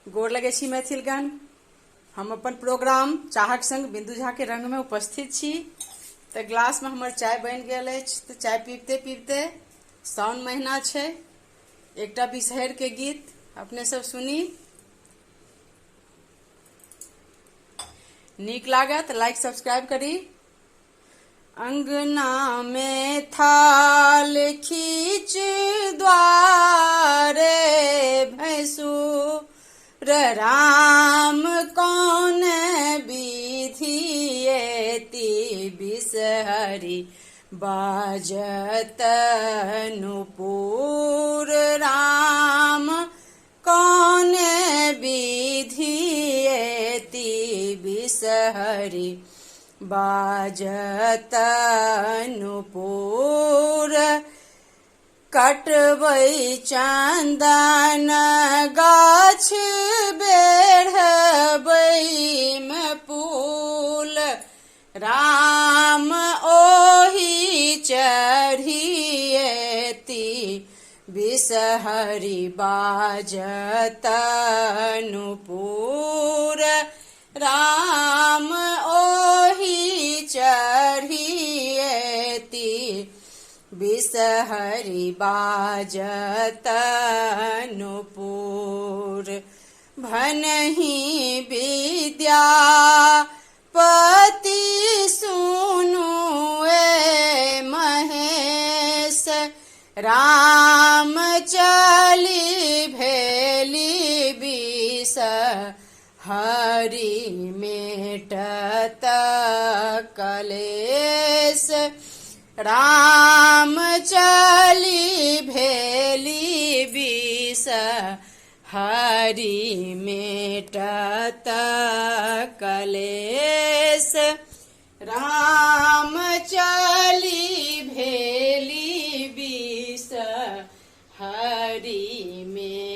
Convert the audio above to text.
गोर लगे छी मैथिलगण। हम अपन प्रोग्राम चाहक संग बिंदु झा के रंग में उपस्थित छी। तो ग्लास में हमर चाय बन गेल अछि। तो चाय पीबते पीबते सावन महीना छै, एकटा बिसहर के गीत अपने सब सुनी। नीक लागत लाइक सब्सक्राइब करी। अंगना में थाल खींच द्वारे भैंसुर राम कौन विधि एति बिसहरी बाजत नुपुर राम कौन विधि एति बिसहरी बाजत नुपुर कटबै चंदन गाछ बेढ़बै में फूल राम ओहि चढ़िएति बिसहरी बाजत नुपुर राम ओहि चढ़िएति बिसहरी बाजत नुपुर। भनहि विद्यापति सुनु ए महेश राम चली भेली बिसहरी मेटत कलेश राम चली भेली बिसहरी मेटत कलेश राम चली भेली बिसहरी में